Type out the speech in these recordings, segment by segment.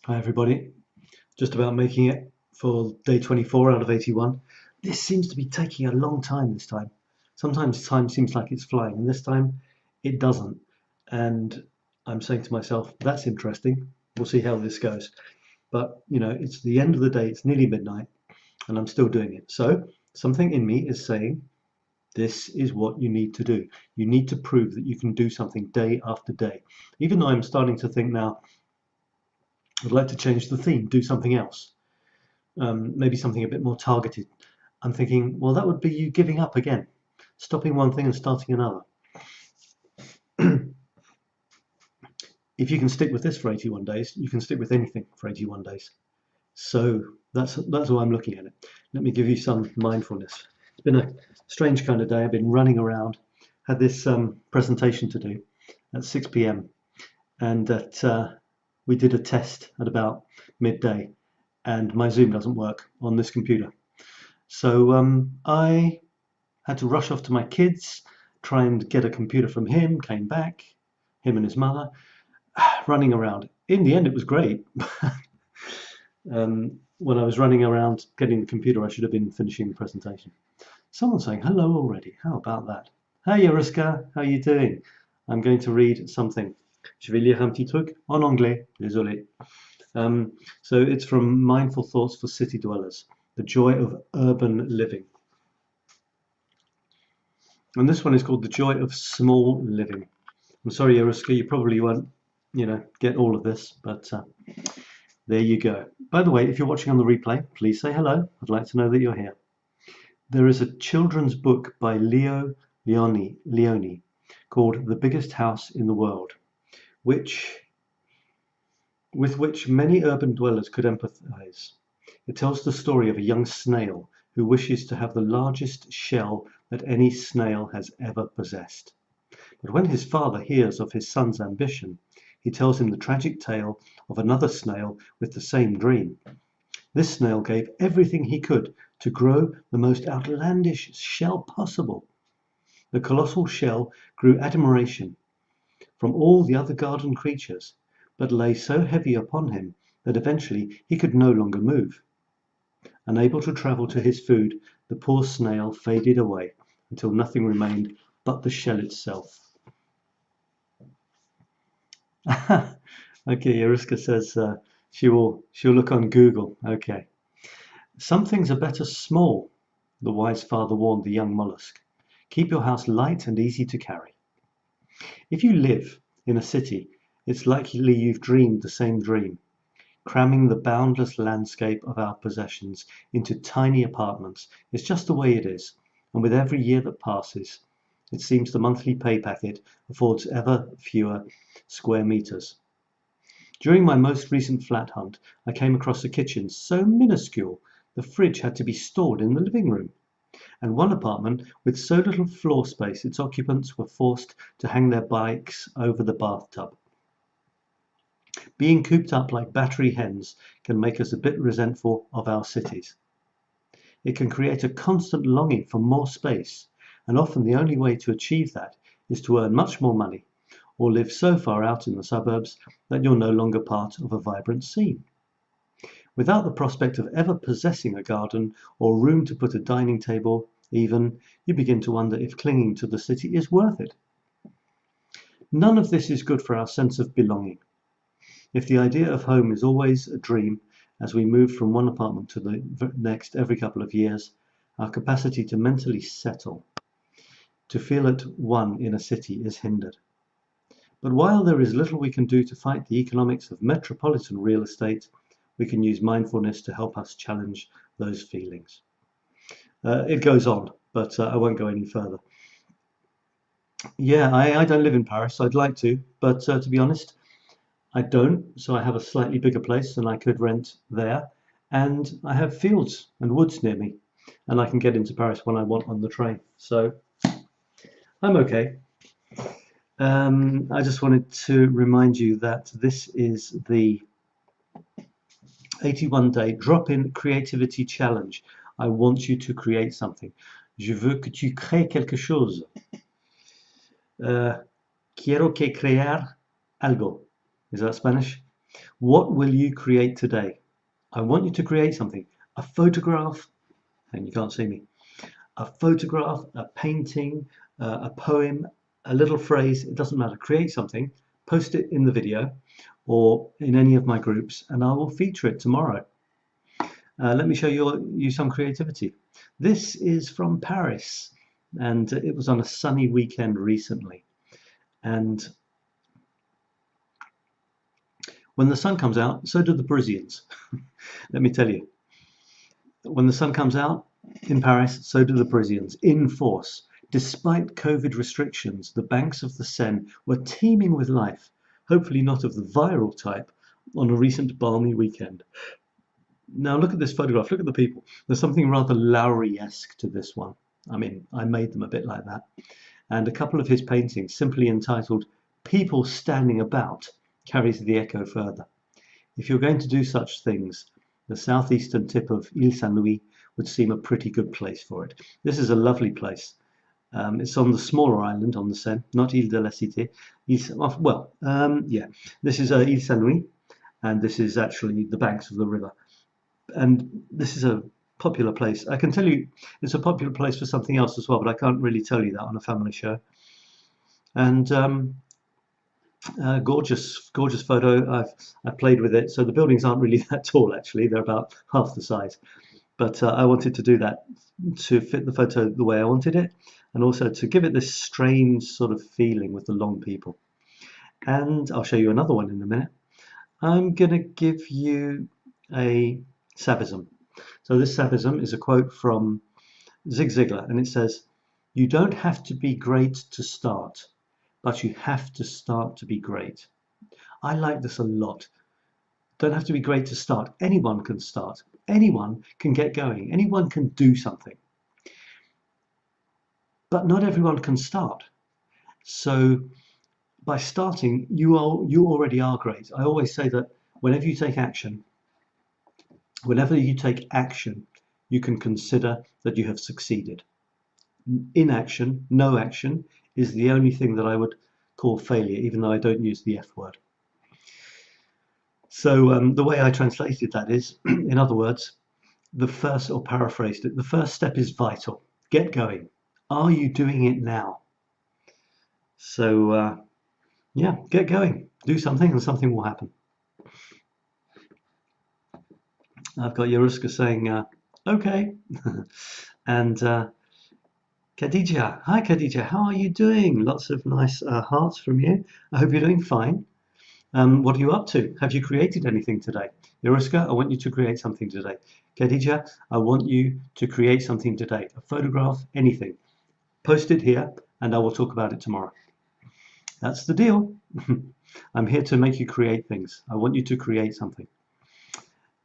Hi everybody, just about making it for day 24 out of 81. This seems to be taking a long time this time. Sometimes time seems like it's flying, and this time it doesn't. And I'm saying to myself, that's interesting. We'll see how this goes. But, you know, it's the end of the day, it's nearly midnight, and I'm still doing it. So something in me is saying, this is what you need to do. You need to prove that you can do something day after day. Even though I'm starting to think now, I'd like to change the theme, do something else. Maybe something a bit more targeted. I'm thinking, well, that would be you giving up again, stopping one thing and starting another. If you can stick with this for 81 days, you can stick with anything for 81 days. So that's why I'm looking at it. Let me give you some mindfulness. It's been a strange kind of day. I've been running around, had this presentation to do at 6 p.m. and we did a test at about midday, and my Zoom doesn't work on this computer. So I had to rush off to my kids, try and get a computer from him, came back, him and his mother, running around. In the end, it was great. When I was running around getting the computer, I should have been finishing the presentation. Someone's saying hello already. How about that? Hey, 𝗏𝗏𝗧𝗏, how are you doing? I'm going to read something. Je vais lire un petit truc en anglais. Désolé. So it's from Mindful Thoughts for City Dwellers, The Joy of Urban Living. And this one is called The Joy of Small Living. I'm sorry, 𝗏𝗏𝗧𝗏, you probably won't, get all of this, but there you go. By the way, if you're watching on the replay, please say hello. I'd like to know that you're here. There is a children's book by Leo Leone called The Biggest House in the World, with which many urban dwellers could empathize. It tells the story of a young snail who wishes to have the largest shell that any snail has ever possessed. But when his father hears of his son's ambition, he tells him the tragic tale of another snail with the same dream. This snail gave everything he could to grow the most outlandish shell possible. The colossal shell grew admiration from all the other garden creatures, but lay so heavy upon him that eventually he could no longer move. Unable to travel to his food, the poor snail faded away until nothing remained but the shell itself. Okay, 𝗏𝗏𝗧𝗏 says she'll look on Google. Okay. Some things are better small, the wise father warned the young mollusk. Keep your house light and easy to carry. If you live in a city, it's likely you've dreamed the same dream, cramming the boundless landscape of our possessions into tiny apartments. It's just the way it is, and with every year that passes, it seems the monthly pay packet affords ever fewer square meters. During my most recent flat hunt, I came across a kitchen so minuscule the fridge had to be stored in the living room, and one apartment with so little floor space its occupants were forced to hang their bikes over the bathtub. Being cooped up like battery hens can make us a bit resentful of our cities. It can create a constant longing for more space, and often the only way to achieve that is to earn much more money or live so far out in the suburbs that you're no longer part of a vibrant scene. Without the prospect of ever possessing a garden or room to put a dining table, even, you begin to wonder if clinging to the city is worth it. None of this is good for our sense of belonging. If the idea of home is always a dream, as we move from one apartment to the next every couple of years, our capacity to mentally settle, to feel at one in a city, is hindered. But while there is little we can do to fight the economics of metropolitan real estate, we can use mindfulness to help us challenge those feelings. It goes on, but I won't go any further. Yeah, I don't live in Paris. I'd like to, but to be honest, I don't. So I have a slightly bigger place than I could rent there, and I have fields and woods near me, and I can get into Paris when I want on the train. So I'm okay. I just wanted to remind you that this is the 81-day drop-in creativity challenge. I want you to create something. Je veux que tu crées quelque chose. Quiero que crear algo. Is that Spanish? What will you create today? I want you to create something. A photograph, and you can't see me. A photograph, a painting, a poem, a little phrase, it doesn't matter. Create something, post it in the video or in any of my groups, and I will feature it tomorrow. Let me show you some creativity. This is from Paris, and it was on a sunny weekend recently. And when the sun comes out, so do the Parisians. Let me tell you. When the sun comes out in Paris, so do the Parisians, in force. Despite COVID restrictions, the banks of the Seine were teeming with life, hopefully not of the viral type, on a recent balmy weekend. Now look at this photograph, look at the people. There's something rather Lowry-esque to this one. I mean, I made them a bit like that. And a couple of his paintings, simply entitled People Standing About, carries the echo further. If you're going to do such things, the southeastern tip of 𝗏𝗏𝗏 would seem a pretty good place for it. This is a lovely place. It's on the smaller island on the Seine, not Île de la Cité. This is 𝗏𝗏𝗏, and this is actually the banks of the river. And this is a popular place. I can tell you it's a popular place for something else as well, but I can't really tell you that on a family show. And gorgeous photo. I've played with it. So the buildings aren't really that tall, actually. They're about half the size. But I wanted to do that to fit the photo the way I wanted it, and also to give it this strange sort of feeling with the long people. And I'll show you another one in a minute. I'm going to give you a 𝗏𝗏𝗏𝗏. So this 𝗏𝗏𝗏𝗏 is a quote from Zig Ziglar, and it says, "You don't have to be great to start, but you have to start to be great." I like this a lot. Don't have to be great to start. Anyone can start. Anyone can get going. Anyone can do something. But not everyone can start. So by starting, you already are great. I always say that whenever you take action, you can consider that you have succeeded. Inaction, no action, is the only thing that I would call failure, even though I don't use the F word. So the way I translated that is, in other words, or paraphrased it, the first step is vital. Get going. Are you doing it now? So yeah, get going. Do something and something will happen. I've got 𝗏𝗏𝗏𝗏 saying, okay. And Khadija, hi Khadija, how are you doing? Lots of nice hearts from you. I hope you're doing fine. What are you up to? Have you created anything today? 𝗏𝗏𝗏𝗏, I want you to create something today. Khadija, I want you to create something today. A photograph, anything. Post it here and I will talk about it tomorrow. That's the deal. I'm here to make you create things. I want you to create something.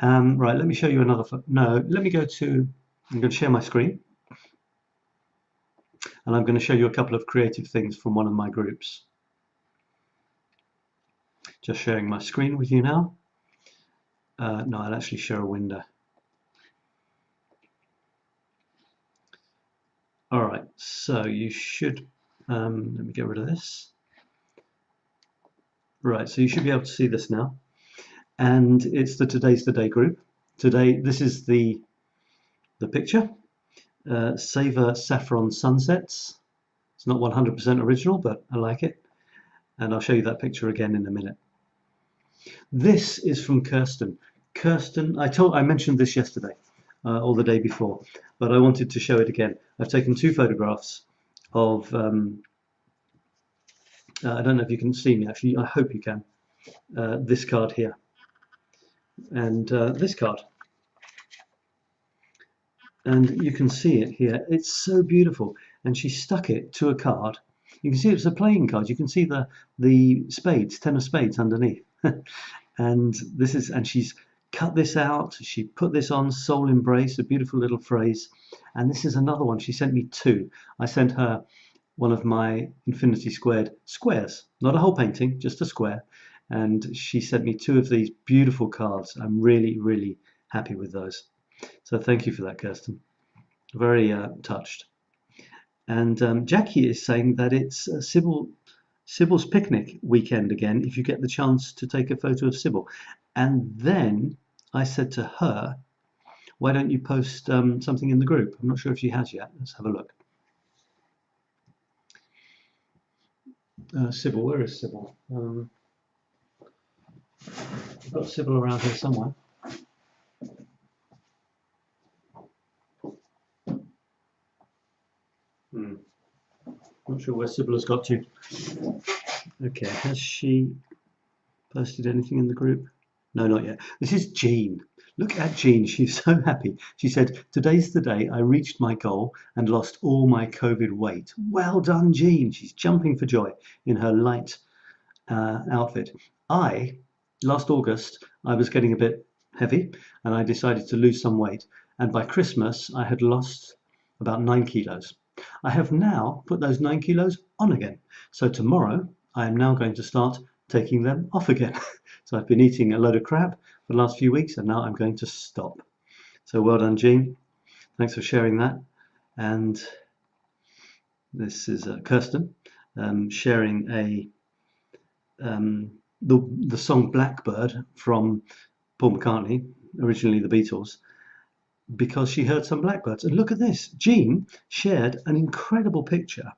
Right, let me show you another. Let me go to, I'm going to share my screen. And I'm going to show you a couple of creative things from one of my groups. Just sharing my screen with you now. No, I'll actually share a window. All right, so you should, let me get rid of this. Right, so you should be able to see this now. And it's the Today's the Day group. Today, this is the picture. Savor Saffron Sunsets. It's not 100% original, but I like it. And I'll show you that picture again in a minute. This is from Kirsten. Kirsten, I mentioned this yesterday or the day before, but I wanted to show it again. I've taken two photographs of, I don't know if you can see me actually, I hope you can, this card here and this card. And you can see it here. It's so beautiful. And she stuck it to a card. You can see it's a playing card. You can see the spades, 10 of spades underneath. And she's cut this out. She put this on, Soul Embrace, a beautiful little phrase. And this is another one. She sent me two. I sent her one of my infinity squared squares, not a whole painting, just a square. And she sent me two of these beautiful cards. I'm really, really happy with those. So thank you for that, Kirsten. Very touched. And Jackie is saying that it's Sybil Sybil's picnic weekend again if you get the chance to take a photo of Sybil. And then I said to her, why don't you post something in the group? I'm not sure if she has yet. Let's have a look. Sybil, where is Sybil? I've got Sybil around here somewhere. Not sure where Sybil has got to. Okay, has she posted anything in the group? No, not yet. This is Jean. Look at Jean. She's so happy. She said, today's the day I reached my goal and lost all my COVID weight. Well done, Jean. She's jumping for joy in her light outfit. Last August, I was getting a bit heavy and I decided to lose some weight. And by Christmas, I had lost about 9 kilos. I have now put those 9 kilos on again. So tomorrow, I am now going to start taking them off again. So I've been eating a load of crab for the last few weeks and now I'm going to stop. So well done, Jean. Thanks for sharing that. And this is Kirsten sharing the song Blackbird from Paul McCartney, originally the Beatles, because she heard some blackbirds. And look at this. Jean shared an incredible picture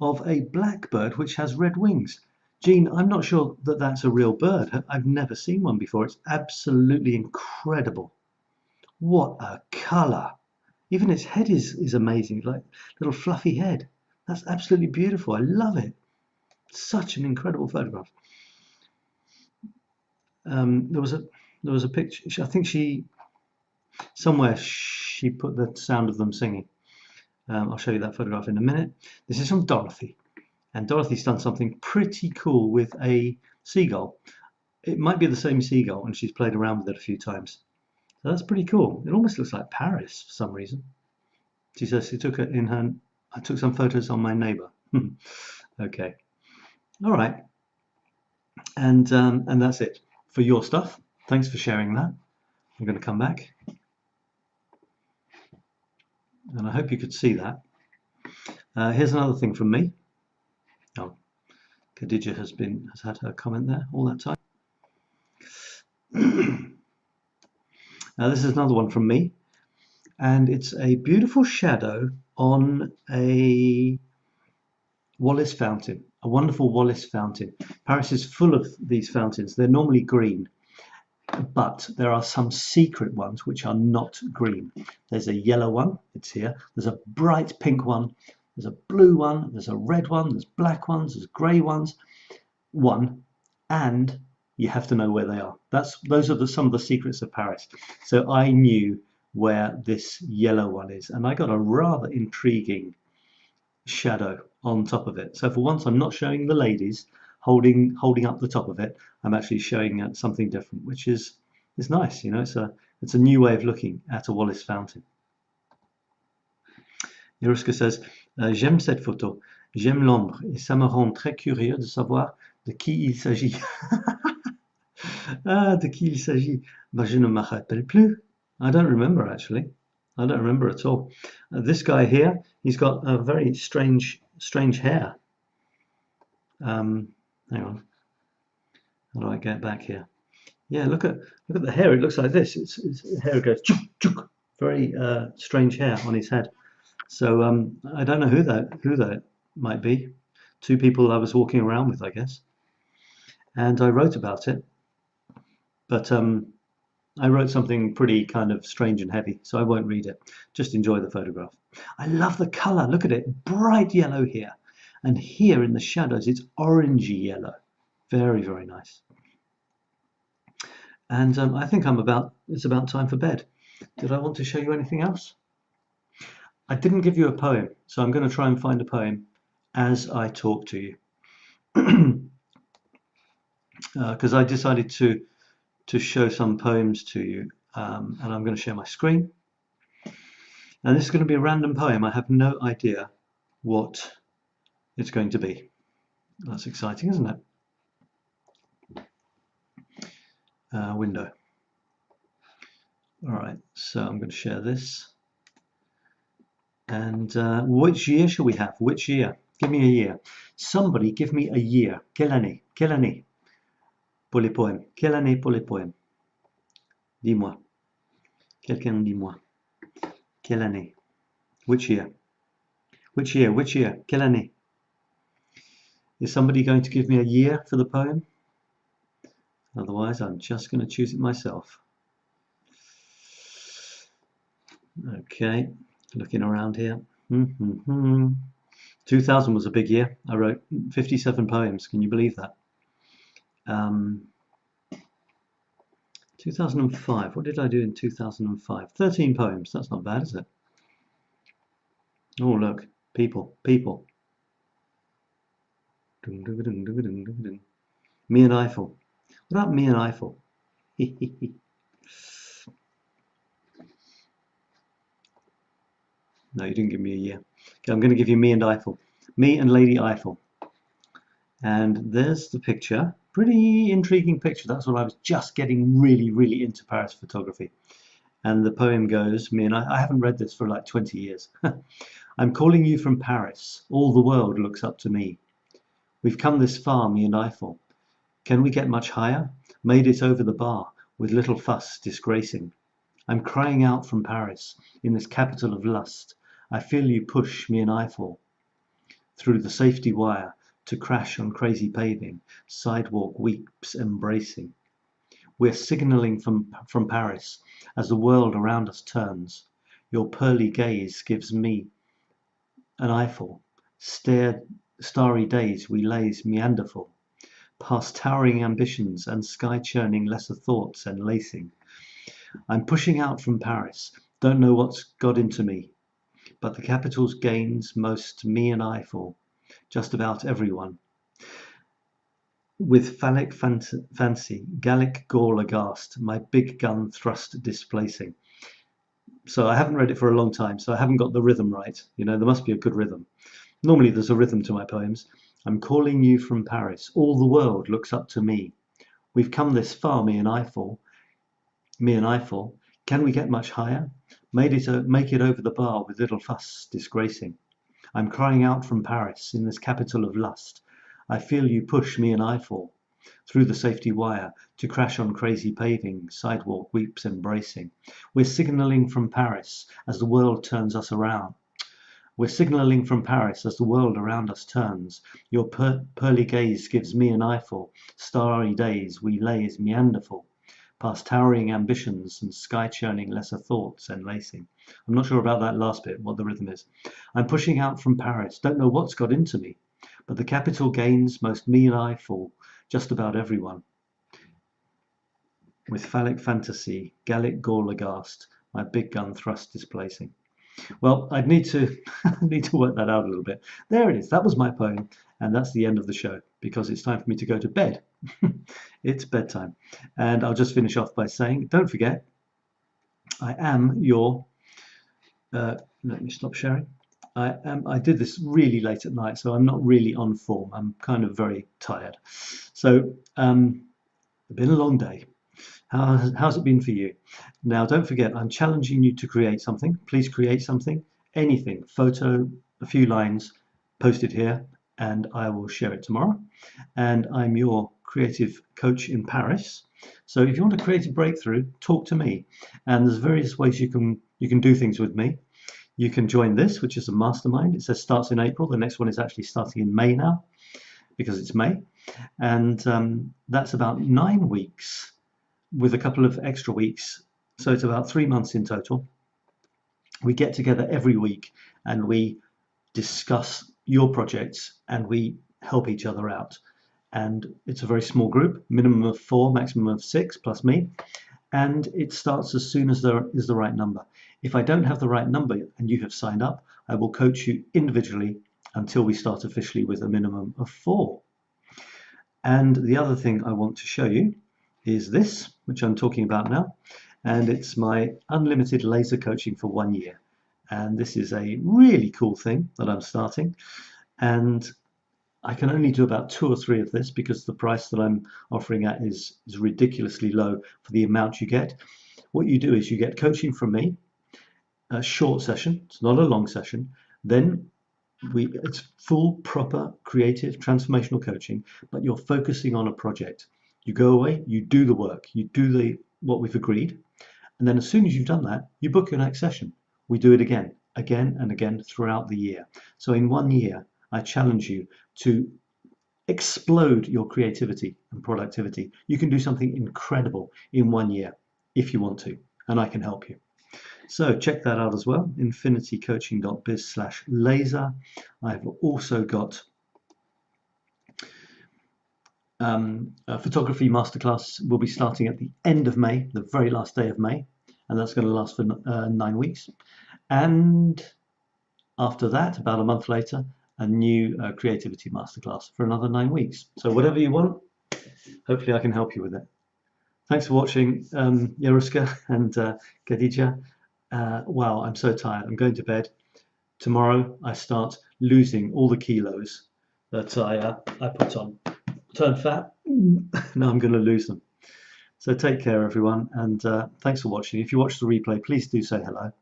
of a blackbird which has red wings. Jean, I'm not sure that that's a real bird. I've never seen one before. It's absolutely incredible. What a colour. Even its head is amazing, like little fluffy head. That's absolutely beautiful. I love it. Such an incredible photograph. There was a picture. I think somewhere she put the sound of them singing. I'll show you that photograph in a minute. This is from Dorothy. And Dorothy's done something pretty cool with a seagull. It might be the same seagull and she's played around with it a few times. So that's pretty cool. It almost looks like Paris for some reason. She says she took it in her, I took some photos on my neighbor. Okay. All right. And that's it for your stuff. Thanks for sharing that. I'm going to come back. And I hope you could see that. Here's another thing from me. Oh, Khadija has had her comment there all that time. Now this is another one from me, and it's a beautiful shadow on a Wallace fountain, a wonderful Wallace fountain. Paris is full of these fountains. They're normally green, but there are some secret ones which are not green. There's a yellow one, it's here. There's a bright pink one. There's a blue one, there's a red one, there's black ones, there's grey ones. And you have to know where they are. Those are some of the secrets of Paris. So I knew where this yellow one is, and I got a rather intriguing shadow on top of it. So for once, I'm not showing the ladies holding up the top of it. I'm actually showing something different, which is nice. You know, it's a new way of looking at a Wallace fountain. Yaruska says, j'aime cette photo, j'aime l'ombre, et ça me rend très curieux de savoir de qui il s'agit. De qui il s'agit? Ben, je ne me rappelle plus. I don't remember, actually. I don't remember at all. This guy here, he's got a very strange hair. Hang on. How do I get back here? Yeah, look at the hair. It looks like this. His hair goes chuk chuk. Very strange hair on his head. So I don't know who that might be. 2 people I was walking around with, I guess. And I wrote about it, but I wrote something pretty kind of strange and heavy, so I won't read it. Just enjoy the photograph. I love the color. Look at it, bright yellow here, and here in the shadows it's orangey yellow. Very, very nice. And I think it's about time for bed. Did I want to show you anything else? I didn't give you a poem, so I'm going to try and find a poem as I talk to you. Because I decided to show some poems to you, and I'm going to share my screen. And this is going to be a random poem. I have no idea what it's going to be. That's exciting, isn't it? Window. All right, so I'm going to share this. And which year shall we have? Which year? Give me a year. Somebody give me a year. Quelle année? Quelle année? Pour les poèmes. Quelle année pour les poèmes? Dis-moi. Quelqu'un dis-moi. Quelle année? Which year? Which year? Which year? Quelle année? Is somebody going to give me a year for the poem? Otherwise, I'm just going to choose it myself. Okay, looking around here. 2000 was a big year. I wrote 57 poems. Can you believe that? 2005. What did I do in 2005? 13 poems. That's not bad, is it? Oh, look. People. Me and Eiffel. What about me and Eiffel? No, you didn't give me a year. Okay, I'm going to give you me and Eiffel. Me and Lady Eiffel. And there's the picture. Pretty intriguing picture. That's what I was just getting really into Paris photography. And the poem goes, me and I haven't read this for like 20 years. I'm calling you from Paris. All the world looks up to me. We've come this far, me and Eiffel. Can we get much higher? Made it over the bar, with little fuss disgracing. I'm crying out from Paris, in this capital of lust. I feel you push, me and Eiffel, through the safety wire, to crash on crazy paving, sidewalk weeps embracing. We're signalling from Paris, as the world around us turns. Your pearly gaze gives me an Eiffel. Starry days we lays meanderful, past towering ambitions and sky-churning lesser thoughts and lacing. I'm pushing out from Paris, don't know what's got into me, but the capital's gains most me and Eiffel, just about everyone. With phallic fancy, Gallic gall aghast, my big gun thrust displacing. So I haven't read it for a long time, so I haven't got the rhythm right. You know, there must be a good rhythm. Normally there's a rhythm to my poems. I'm calling you from Paris. All the world looks up to me. We've come this far, me and Eiffel. Can we get much higher? Make it over the bar with little fuss disgracing. I'm crying out from Paris, in this capital of lust. I feel you push, me and Eiffel, through the safety wire, to crash on crazy paving, sidewalk weeps embracing. We're signalling from Paris, as the world turns us around. We're signalling from Paris as the world around us turns. Your pearly gaze gives me an Eiffel. Starry days we lays meanderful, past towering ambitions and sky-churning lesser thoughts and lacing. I'm not sure about that last bit, what the rhythm is. I'm pushing out from Paris, don't know what's got into me, but the capital gains most me and Eiffel, just about everyone. With phallic fantasy, Gallic gall aghast, my big gun thrust displacing. Well, I'd need to work that out a little bit. There it is. That was my poem, and that's the end of the show because it's time for me to go to bed. It's bedtime, and I'll just finish off by saying, don't forget, I am your. Let me stop sharing. I did this really late at night, so I'm not really on form. I'm kind of very tired. So it's been a long day. How's it been for you? Now, don't forget, I'm challenging you to create something. Please create something, anything, photo, a few lines, post it here, and I will share it tomorrow. And I'm your creative coach in Paris. So if you want a creative breakthrough, talk to me. And there's various ways you can do things with me. You can join this, which is a mastermind. It says starts in April. The next one is actually starting in May now, because it's May. And that's about 9 weeks with a couple of extra weeks. So it's about 3 months in total. We get together every week and we discuss your projects and we help each other out. And it's a very small group, minimum of 4, maximum of 6, plus me. And it starts as soon as there is the right number. If I don't have the right number and you have signed up, I will coach you individually until we start officially with a minimum of 4. And the other thing I want to show you is this, which I'm talking about now, and it's my unlimited laser coaching for 1 year. And this is a really cool thing that I'm starting, and I can only do about 2 or 3 of this because the price that I'm offering at is ridiculously low for the amount you get. What you do is you get coaching from me, a short session, it's not a long session, then It's full, proper, creative, transformational coaching, but you're focusing on a project. You go away, you do the work, you do what we've agreed, and then as soon as you've done that, you book your next session. We do it again and again throughout the year. So in 1 year, I challenge you to explode your creativity and productivity. You can do something incredible in 1 year if you want to, and I can help you. So check that out as well, infinitycoaching.biz/laser. I've also got a photography masterclass will be starting at the end of May, the very last day of May, and that's going to last for 9 weeks. And after that, about a month later, a new creativity masterclass for another 9 weeks. So whatever you want, hopefully I can help you with it. Thanks for watching, 𝗤𝗔𝗥 and 𝗏𝗏𝗧. Wow, I'm so tired. I'm going to bed. Tomorrow I start losing all the kilos that I put on. Turn fat. Now I'm going to lose them. So take care, everyone, and thanks for watching. If you watch the replay, please do say hello.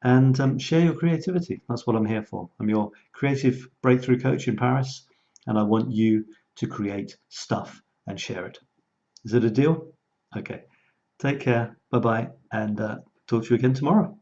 And share your creativity. That's what I'm here for. I'm your creative breakthrough coach in Paris, and I want you to create stuff and share it. Is it a deal? Okay. Take care. Bye-bye, and talk to you again tomorrow.